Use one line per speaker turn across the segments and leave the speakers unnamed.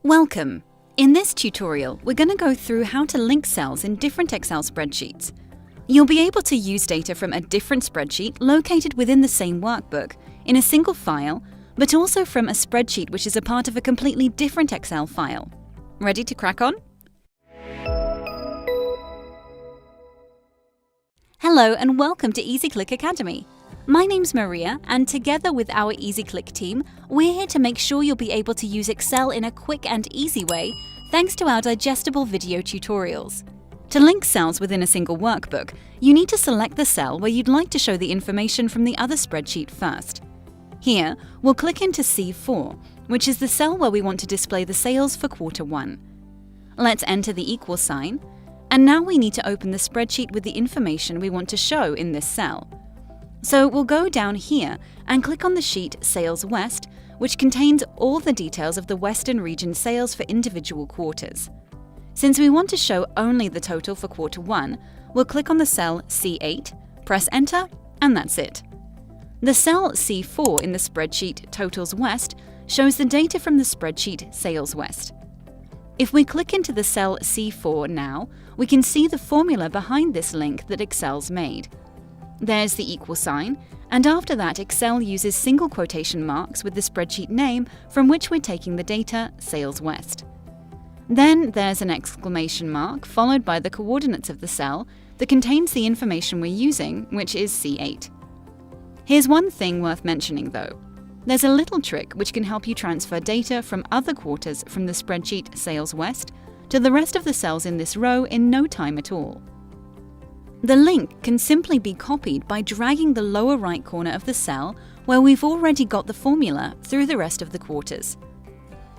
Welcome! In this tutorial, we're going to go through how to link cells in different Excel spreadsheets. You'll be able to use data from a different spreadsheet located within the same workbook in a single file, but also from a spreadsheet which is a part of a completely different Excel file. Ready to crack on? Hello and welcome to EasyClick Academy. My name's Maria, and together with our EasyClick team, we're here to make sure you'll be able to use Excel in a quick and easy way thanks to our digestible video tutorials. To link cells within a single workbook, you need to select the cell where you'd like to show the information from the other spreadsheet first. Here, we'll click into C4, which is the cell where we want to display the sales for Q1. Let's enter the equal sign, and now we need to open the spreadsheet with the information we want to show in this cell. So we'll go down here and click on the sheet Sales West, which contains all the details of the Western region sales for individual quarters. Since we want to show only the total for Q1, we'll click on the cell C8, press Enter, and that's it. The cell C4 in the spreadsheet Totals West shows the data from the spreadsheet Sales West. If we click into the cell C4 now, we can see the formula behind this link that Excel's made. There's the equal sign, and after that Excel uses single quotation marks with the spreadsheet name from which we're taking the data, Sales West. Then there's an exclamation mark followed by the coordinates of the cell that contains the information we're using, which is C8. Here's one thing worth mentioning though. There's a little trick which can help you transfer data from other quarters from the spreadsheet Sales West to the rest of the cells in this row in no time at all. The link can simply be copied by dragging the lower right corner of the cell where we've already got the formula through the rest of the quarters.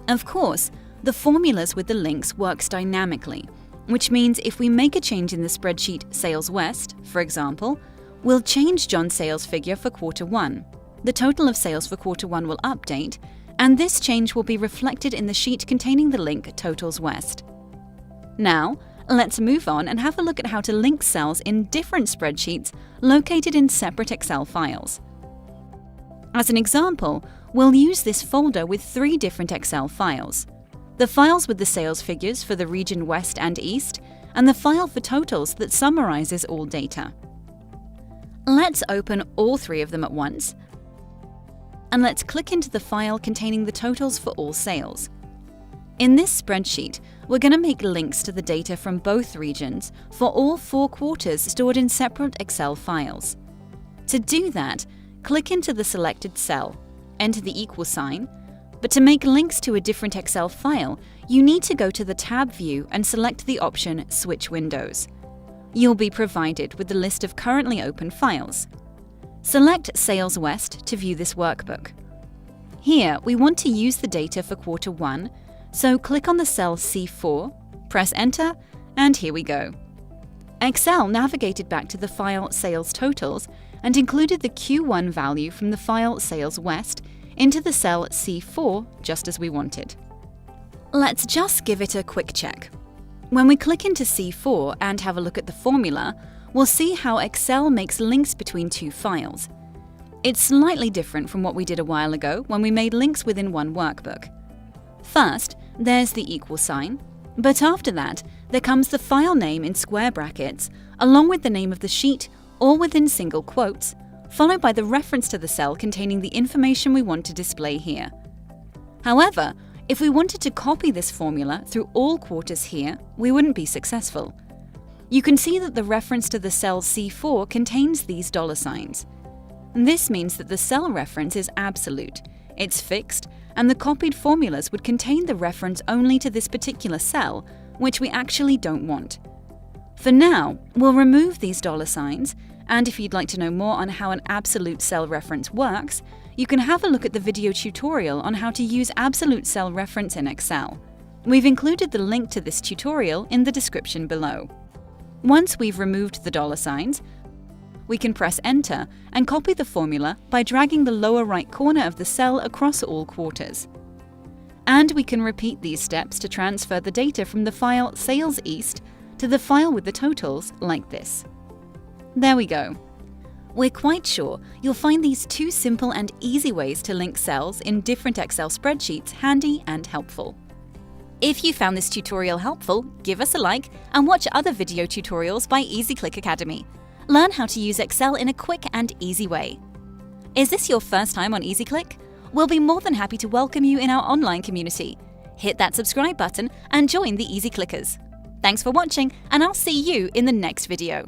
Of course, the formulas with the links works dynamically, which means if we make a change in the spreadsheet Sales West, for example, we'll change John's sales figure for Q1. The total of sales for Q1 will update, and this change will be reflected in the sheet containing the link Totals West. Now, let's move on and have a look at how to link cells in different spreadsheets located in separate Excel files. As an example, we'll use this folder with 3 different Excel files. The files with the sales figures for the region West and East, and the file for totals that summarizes all data. Let's open all 3 of them at once, and let's click into the file containing the totals for all sales. In this spreadsheet, we're going to make links to the data from both regions for all 4 quarters stored in separate Excel files. To do that, click into the selected cell, enter the equal sign, but to make links to a different Excel file, you need to go to the tab view and select the option Switch Windows. You'll be provided with the list of currently open files. Select Sales West to view this workbook. Here, we want to use the data for Q1, so click on the cell C4, press Enter, and here we go. Excel navigated back to the file Sales Totals and included the Q1 value from the file Sales West into the cell C4 just as we wanted. Let's just give it a quick check. When we click into C4 and have a look at the formula, we'll see how Excel makes links between 2 files. It's slightly different from what we did a while ago when we made links within one workbook. First, there's the equal sign, but after that, there comes the file name in square brackets, along with the name of the sheet, all within single quotes, followed by the reference to the cell containing the information we want to display here. However, if we wanted to copy this formula through all quarters here, we wouldn't be successful. You can see that the reference to the cell C4 contains these $signs. This means that the cell reference is absolute, it's fixed, and the copied formulas would contain the reference only to this particular cell, which we actually don't want. For now, we'll remove these $signs, and if you'd like to know more on how an absolute cell reference works, you can have a look at the video tutorial on how to use absolute cell reference in Excel. We've included the link to this tutorial in the description below. Once we've removed the $signs, we can press Enter and copy the formula by dragging the lower right corner of the cell across all quarters. And we can repeat these steps to transfer the data from the file Sales East to the file with the totals like this. There we go. We're quite sure you'll find these 2 simple and easy ways to link cells in different Excel spreadsheets handy and helpful. If you found this tutorial helpful, give us a like and watch other video tutorials by EasyClick Academy. Learn how to use Excel in a quick and easy way. Is this your first time on EasyClick? We'll be more than happy to welcome you in our online community. Hit that subscribe button and join the Easy Clickers. Thanks for watching, and I'll see you in the next video.